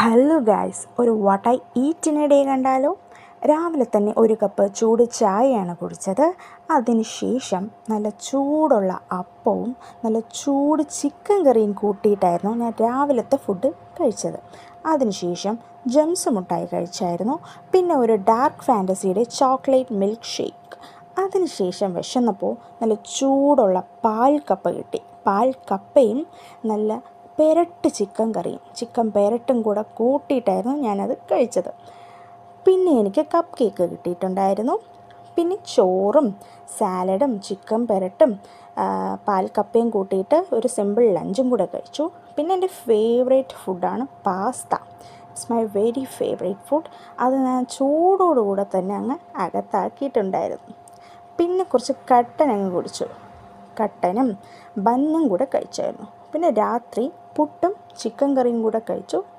Hello guys, ഒരു what I ഈറ്റിനിടെ കണ്ടാലോ. രാവിലെ തന്നെ ഒരു കപ്പ് ചൂട് ചായയാണ് കുടിച്ചത്. അതിനുശേഷം നല്ല ചൂടുള്ള അപ്പവും നല്ല ചൂട് ചിക്കൻ കറിയും കൂട്ടിയിട്ടായിരുന്നു ഞാൻ രാവിലത്തെ ഫുഡ് കഴിച്ചത്. അതിനുശേഷം ജംസ് മുട്ടായി കഴിച്ചായിരുന്നു. പിന്നെ ഒരു ഡാർക്ക് ഫാൻറ്റസിയുടെ ചോക്ലേറ്റ് മിൽക്ക് ഷേക്ക്. അതിനുശേഷം വിശന്നപ്പോൾ നല്ല ചൂടുള്ള പാൽ കപ്പ കിട്ടി. പാൽ കപ്പയും നല്ല പെരട്ട് ചിക്കൻ പെരട്ടും കൂടെ കൂട്ടിയിട്ടായിരുന്നു ഞാനത് കഴിച്ചത്. പിന്നെ എനിക്ക് കപ്പ് കേക്ക് കിട്ടിയിട്ടുണ്ടായിരുന്നു. പിന്നെ ചോറും സാലഡും ചിക്കൻ പെരട്ടും പാൽ കപ്പയും കൂട്ടിയിട്ട് ഒരു സിമ്പിൾ ലഞ്ചും കൂടെ കഴിച്ചു. പിന്നെ എൻ്റെ ഫേവറേറ്റ് ഫുഡാണ് pasta. It's my very favourite food. അത് ഞാൻ ചൂടോടുകൂടെ തന്നെ അങ്ങ് അകത്താക്കിയിട്ടുണ്ടായിരുന്നു. പിന്നെ കുറച്ച് കട്ടൻ കുടിച്ചു. കട്ടനും ബന്നും കൂടെ കഴിച്ചായിരുന്നു. പിന്നെ രാത്രി പുട്ടും ചിക്കൻ കറിയും കൂടെ കഴിച്ചു.